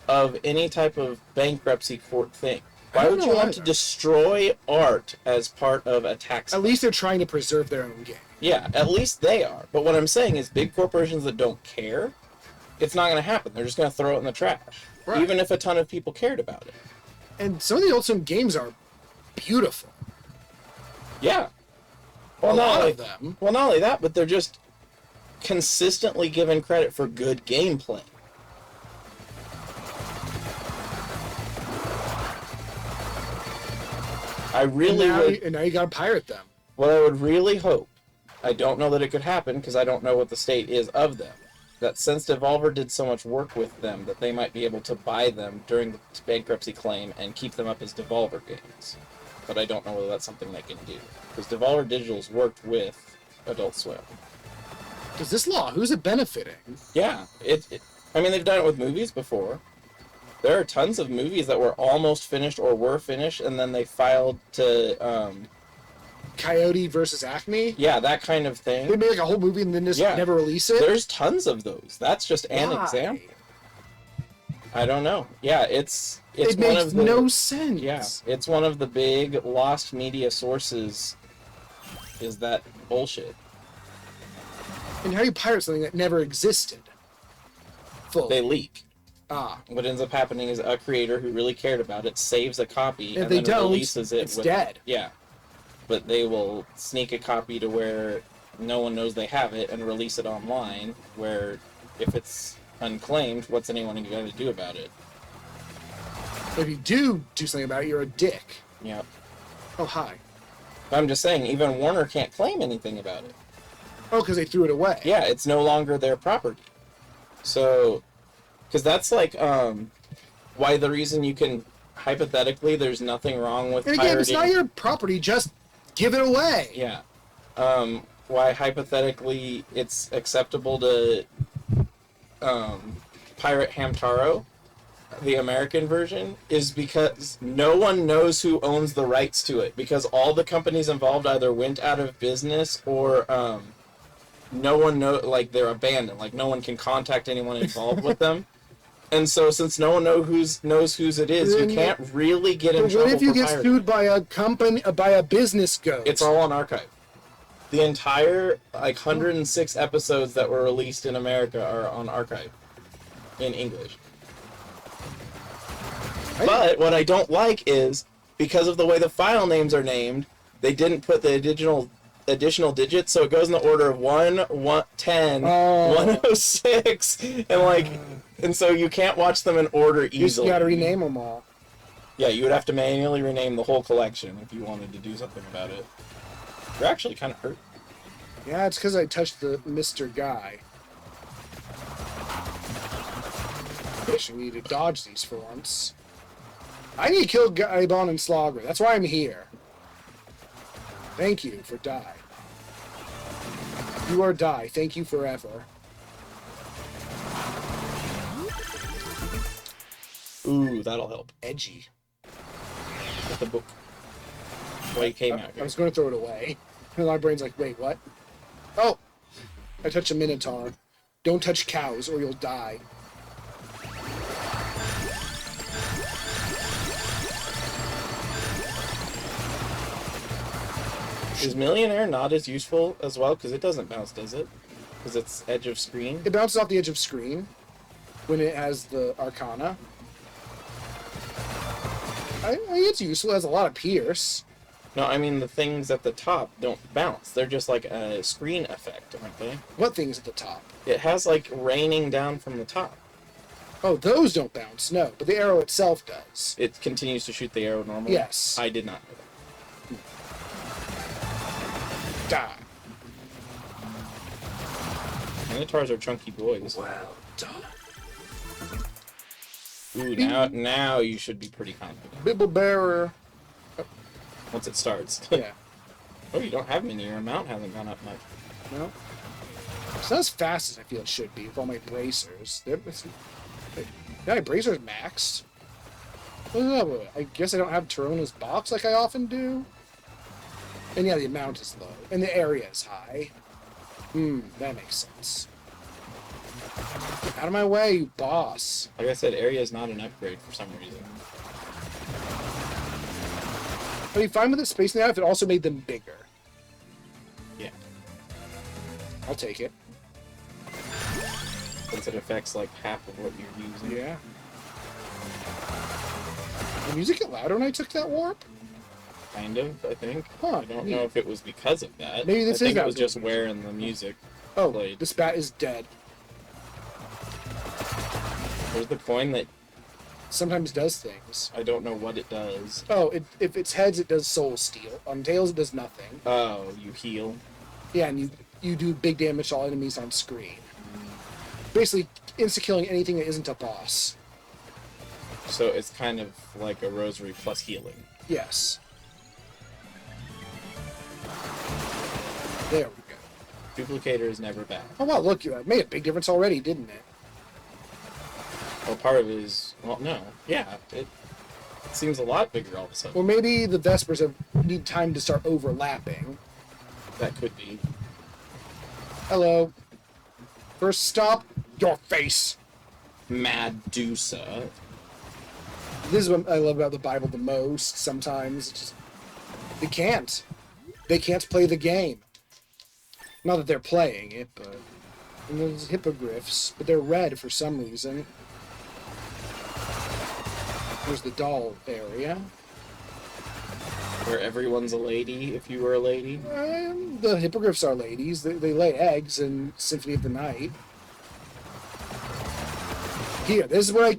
of any type of bankruptcy court thing. Why would you want to destroy art as part of a tax? At least they're trying to preserve their own game. Yeah, at least they are. But what I'm saying is big corporations that don't care, it's not going to happen. They're just going to throw it in the trash. Right. Even if a ton of people cared about it. And some of the Ultimate games are beautiful. Yeah. Well, a lot of them. Well, not only that, but they're just consistently given credit for good gameplay. I really would... And now you gotta pirate them. What I would really hope, I don't know that it could happen because I don't know what the state is of them, that since Devolver did so much work with them, that they might be able to buy them during the bankruptcy claim and keep them up as Devolver games. But I don't know whether that's something they can do. Because Devolver Digital's worked with Adult Swim. Does this law, who's it benefiting? Yeah. I mean, they've done it with movies before. There are tons of movies that were almost finished or were finished, and then they filed to... Coyote versus Acme? Yeah, that kind of thing. They made like a whole movie and then just never release it? There's tons of those. That's just an example. I don't know. Yeah, it makes no sense. Yeah, it's one of the big lost media sources. Is that bullshit? And how do you pirate something that never existed? Fully. They leak. Ah. What ends up happening is a creator who really cared about it saves a copy and then releases it. It's dead. Yeah, but they will sneak a copy to where no one knows they have it and release it online. Where if it's unclaimed, what's anyone going to do about it? If you do something about it, you're a dick. Yep. Oh, hi. I'm just saying, even Warner can't claim anything about it. Oh, because they threw it away. Yeah, it's no longer their property. So, because that's like, why the reason you can, hypothetically, there's nothing wrong with pirating. And again, it's not your property, just give it away. Yeah. Why hypothetically it's acceptable to pirate Hamtaro, the American version, is because no one knows who owns the rights to it, because all the companies involved either went out of business or no one like they're abandoned, like no one can contact anyone involved with them. And so since no one knows whose it is, you can't really get in trouble. What if you get pirating. sued by a company, by a business ghost? It's all on archive. The entire 106 episodes that were released in America are on archive in English. But what I don't like is, because of the way the file names are named, they didn't put the additional digits, so it goes in the order of 110, 106, and so you can't watch them in order easily. You just gotta rename them all. Yeah, you would have to manually rename the whole collection if you wanted to do something about it. You're actually kind of hurt. Yeah, it's because I touched the Mr. Guy. I should need to dodge these for once. I need to kill Gaibon and Slogger. That's why I'm here. Thank you for die. You are die. Thank you forever. Ooh, that'll help. Edgy. With the book. Why you came out here. I was going to throw it away. And my brain's like, wait, what? Oh! I touched a Minotaur. Don't touch cows or you'll die. Is Millionaire not as useful as well? Because it doesn't bounce, does it? Because it's edge of screen? It bounces off the edge of screen when it has the Arcana. I mean, it's useful. It has a lot of pierce. No, I mean the things at the top don't bounce. They're just like a screen effect, aren't they? What things at the top? It has like raining down from the top. Oh, those don't bounce, no. But the arrow itself does. It continues to shoot the arrow normally? Yes. I did not know that. Die. Minotaurs are chunky boys. Well done. Ooh, now you should be pretty confident. Bibble bearer. Once it starts. Yeah. Oh, you don't have many. Your amount hasn't gone up much. No. It's not as fast as I feel it should be with all my bracers. Yeah, my bracers maxed. I guess I don't have Torona's box like I often do. And yeah, the amount is low. And the area is high. That makes sense. Get out of my way, you boss. Like I said, area is not an upgrade for some reason. I'd be fine with the space now if it also made them bigger. Yeah. I'll take it. Since it affects like half of what you're using. Yeah. Did music get louder when I took that warp? Kind of, I think. Huh, I don't neat. know if it was because of that. Maybe this I think is it was outdoor just where in the music Oh, played. this bat is dead. There's the coin that Sometimes does things. I don't know what it does. Oh, if it's heads, it does soul steal. On tails, it does nothing. Oh, you heal. Yeah, and you do big damage to all enemies on screen. Basically, insta-killing anything that isn't a boss. So it's kind of like a rosary plus healing. Yes. There we go. Duplicator is never bad. Oh wow, look, it made a big difference already, didn't it? Well, part of it is, well, no. Yeah, it seems a lot bigger all of a sudden. Or maybe the Vespers need time to start overlapping. That could be. Hello. First stop, your face. Medusa. This is what I love about the Bible the most. Sometimes it's just they can't. They can't play the game. Not that they're playing it, but and there's hippogriffs, but they're red for some reason. There's the doll area. Where everyone's a lady, if you were a lady. The hippogriffs are ladies. They lay eggs in Symphony of the Night. Here, this is why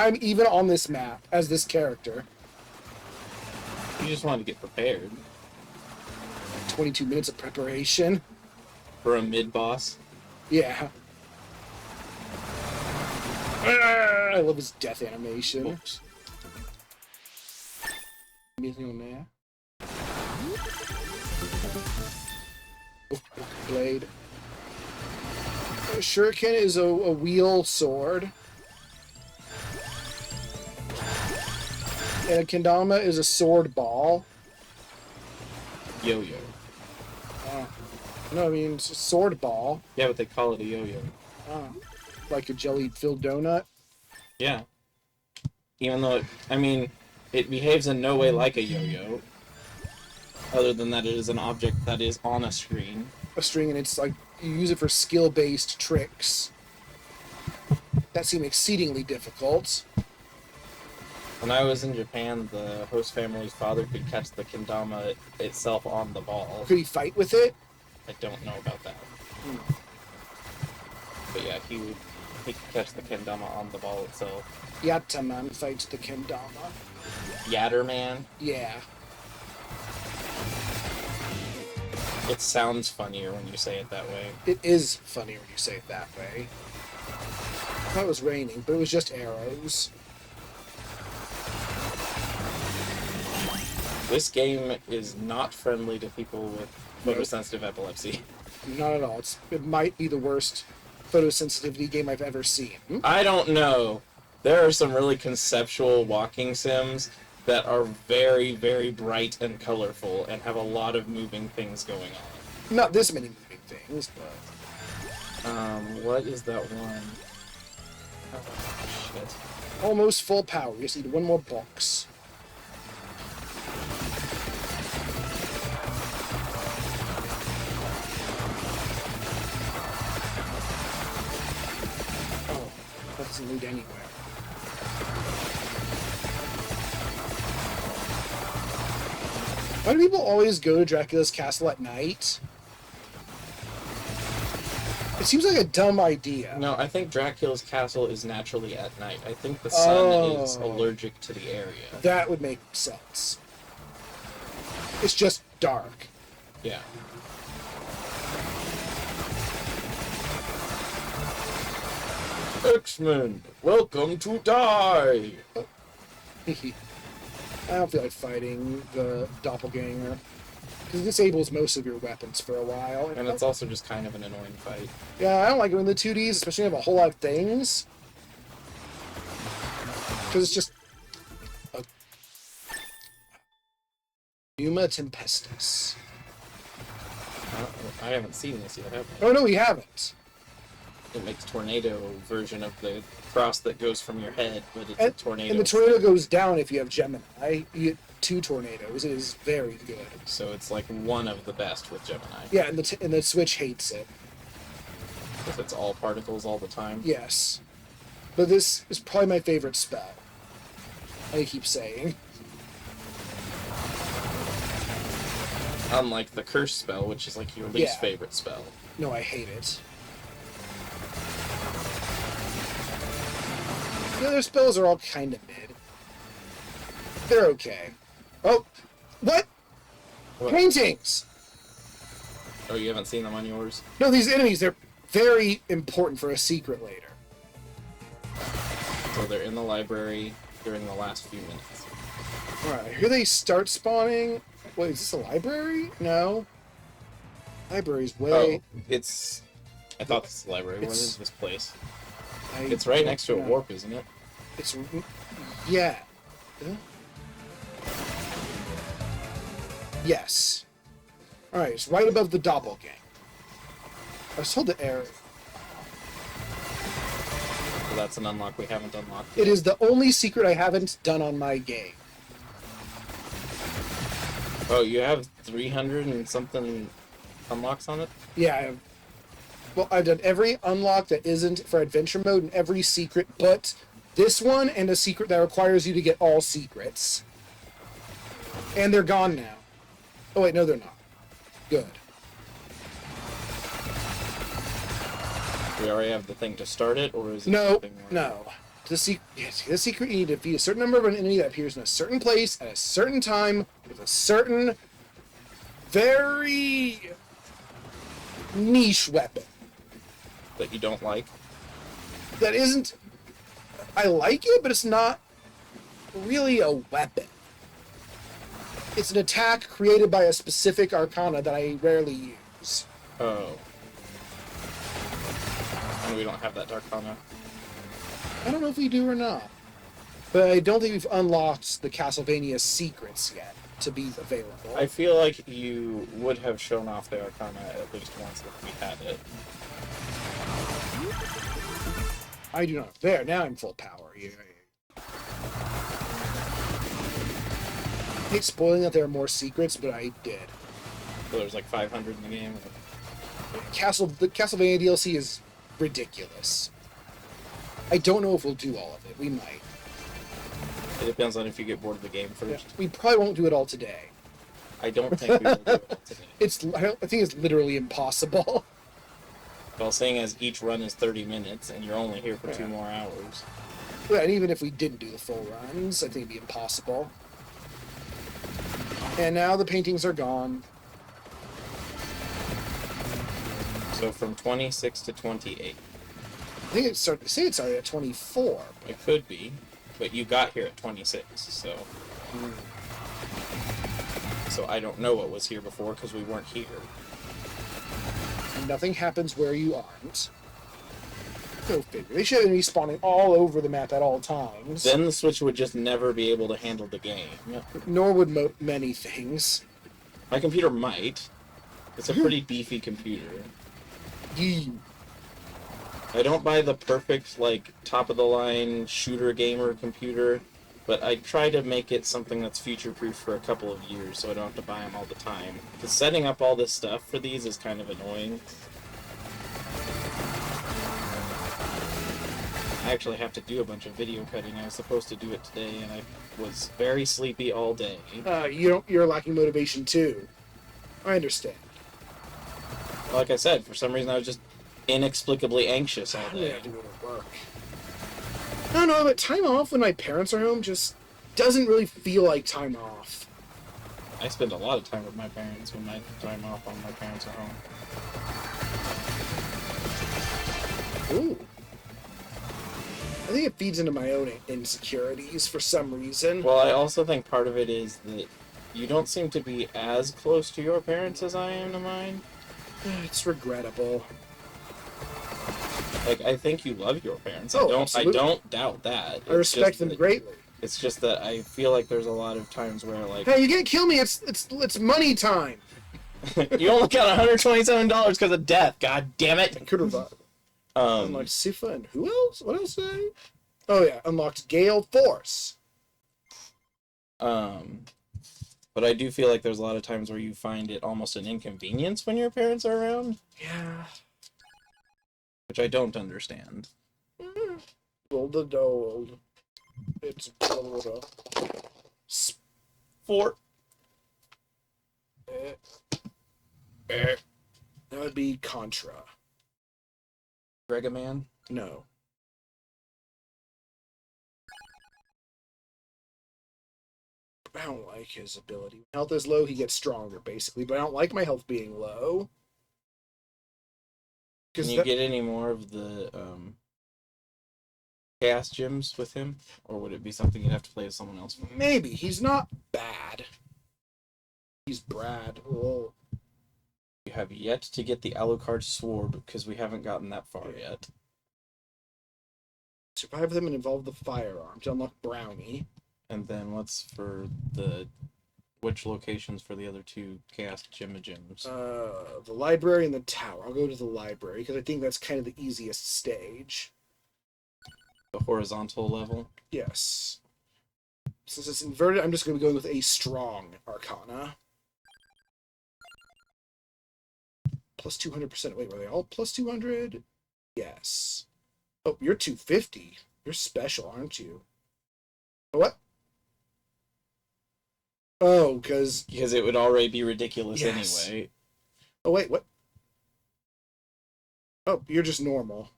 I'm even on this map as this character. You just wanted to get prepared 22 minutes of preparation. for a mid-boss. Yeah. I love his death animation. Oops. Millionaire. Blade. A shuriken is a wheel sword. And a kendama is a sword ball. Yo-yo. No, I mean, it's a sword ball. Yeah, but they call it a yo-yo. Like a jelly-filled donut. Yeah. Even though, it behaves in no way like a yo-yo. Other than that it is an object that is on a screen. A string, and it's like, you use it for skill-based tricks. That seem exceedingly difficult. When I was in Japan, the host family's father could catch the kendama itself on the ball. Could he fight with it? I don't know about that. But yeah, he could catch the kendama on the ball itself. Yataman fights the kendama. Yatterman? Yeah. It sounds funnier when you say it that way. It is funnier when you say it that way. I thought it was raining, but it was just arrows. This game is not friendly to people with photosensitive epilepsy. Not at all. It might be the worst photosensitivity game I've ever seen. I don't know. There are some really conceptual walking sims that are very, very bright and colorful and have a lot of moving things going on. Not this many moving things, but... What is that one? Oh, shit. Almost full power. We just need one more box. Oh, that doesn't lead anywhere. Why do people always go to Dracula's castle at night? It seems like a dumb idea. No, I think Dracula's castle is naturally at night. I think the sun is allergic to the area. That would make sense. It's just dark. Yeah. X-Men, welcome to die! I don't feel like fighting the doppelganger. It disables most of your weapons for a while. And it's also just kind of an annoying fight. Yeah, I don't like it in the 2Ds, especially when you have a whole lot of things. Because it's just... Yuma Tempestus. I haven't seen this yet, have I? Oh, no, we haven't. It makes tornado version of the cross that goes from your head, but it's a tornado. And the tornado goes down if you have Gemini. You get 2 tornadoes. It is very good. So it's like one of the best with Gemini. Yeah, and the Switch hates it. If it's all particles all the time. Yes. But this is probably my favorite spell. I keep saying. Unlike the curse spell, which is like your least favorite spell. No, I hate it. The other spells are all kind of mid. They're okay. Oh, what? Paintings! Oh, you haven't seen them on yours? No, these enemies, they're very important for a secret later. So they're in the library during the last few minutes. Alright, here they start spawning. Wait, is this a library? No. Library's way... Oh, it's... I thought this was the library. What is this place? It's right next to a warp, isn't it? It's... Yeah. Huh? Yes. Alright, it's right above the doppelganger. I was told the area. So that's an unlock we haven't unlocked. It is the only secret I haven't done on my game. Oh, you have 300 and something unlocks on it? Yeah, I have... Well, I've done every unlock that isn't for adventure mode and every secret but this one and a secret that requires you to get all secrets. And they're gone now. Oh wait, no they're not. Good. We already have the thing to start it, or is it No, something more? no. The secret, you need to defeat a certain number of an enemy that appears in a certain place at a certain time with a certain very niche weapon. That you don't like? That isn't... I like it, but it's not really a weapon. It's an attack created by a specific arcana that I rarely use. Oh. And we don't have that Darkana. I don't know if we do or not. But I don't think we've unlocked the Castlevania secrets yet to be available. I feel like you would have shown off the Arcana at least once if we had it. I do not. There, now I'm full power. Yeah. I hate spoiling that there are more secrets, but I did. So there's like 500 in the game. The Castlevania DLC is ridiculous. I don't know if we'll do all of it. We might. It depends on if you get bored of the game first. Yeah, we probably won't do it all today. I don't think we will do it today. I think it's literally impossible. Well, seeing as each run is 30 minutes and you're only here for 2 more hours. Yeah, and even if we didn't do the full runs, I think it'd be impossible. And now the paintings are gone. So from 26 to 28. I think it started at 24. It could be, but you got here at 26, so... So I don't know what was here before because we weren't here. And nothing happens where you aren't. Go figure. They should be spawning all over the map at all times. Then the Switch would just never be able to handle the game. Nor would many things. My computer might. It's a pretty beefy computer. Yee. I don't buy the perfect, like, top-of-the-line shooter gamer computer, but I try to make it something that's future-proof for a couple of years so I don't have to buy them all the time. Because setting up all this stuff for these is kind of annoying. I actually have to do a bunch of video cutting. I was supposed to do it today, and I was very sleepy all day. You're lacking motivation too. I understand. Like I said, for some reason I was just inexplicably anxious all day. Yeah, doing work. I don't know, but time off when my parents are home just doesn't really feel like time off. I spend a lot of time with my parents when my time off when my parents are home. Ooh. I think it feeds into my own insecurities for some reason. Well, I also think part of it is that You don't seem to be as close to your parents as I am to mine. It's regrettable. Like, I think you love your parents. Oh, I absolutely. don't doubt that. I respect them greatly. It's just that I feel like there's a lot of times where, like, Hey, you can't kill me. It's money time. you only got $127 because of death. God damn I it. could have unlocked Sifa and who else? What else did I? Oh yeah, unlocked Gale Force. But I do feel like there's a lot of times where you find it almost an inconvenience when your parents are around, Yeah. which I don't understand. Roll the gold. It's Four. That would be Contra. Gregaman. No. I don't like his ability. When health is low, he gets stronger, basically. But I don't like my health being low. Can you get any more of the chaos gems with him, or would it be something you'd have to play with someone else for? Maybe. He's not bad. He's Brad. Oh. You have yet to get the Alucard sword because we haven't gotten that far yet. Survive them and involve the firearm to unlock Brownie. And then what's for which locations for the other two chaos gems? The library and the tower. I'll go to the library because I think that's kind of the easiest stage. The horizontal level? Yes. Since it's inverted, I'm just going to be going with a strong Arcana. Plus 200%. Wait, were they all plus 200? Yes. Oh, you're 250. You're special, aren't you? What? Oh, because it would already be ridiculous anyway. Oh, wait, what? Oh, you're just normal.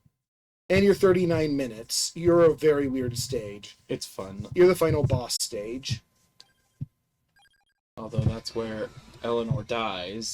And you're 39 minutes. You're a very weird stage. It's fun. You're the final boss stage. Although that's where Eleanor dies.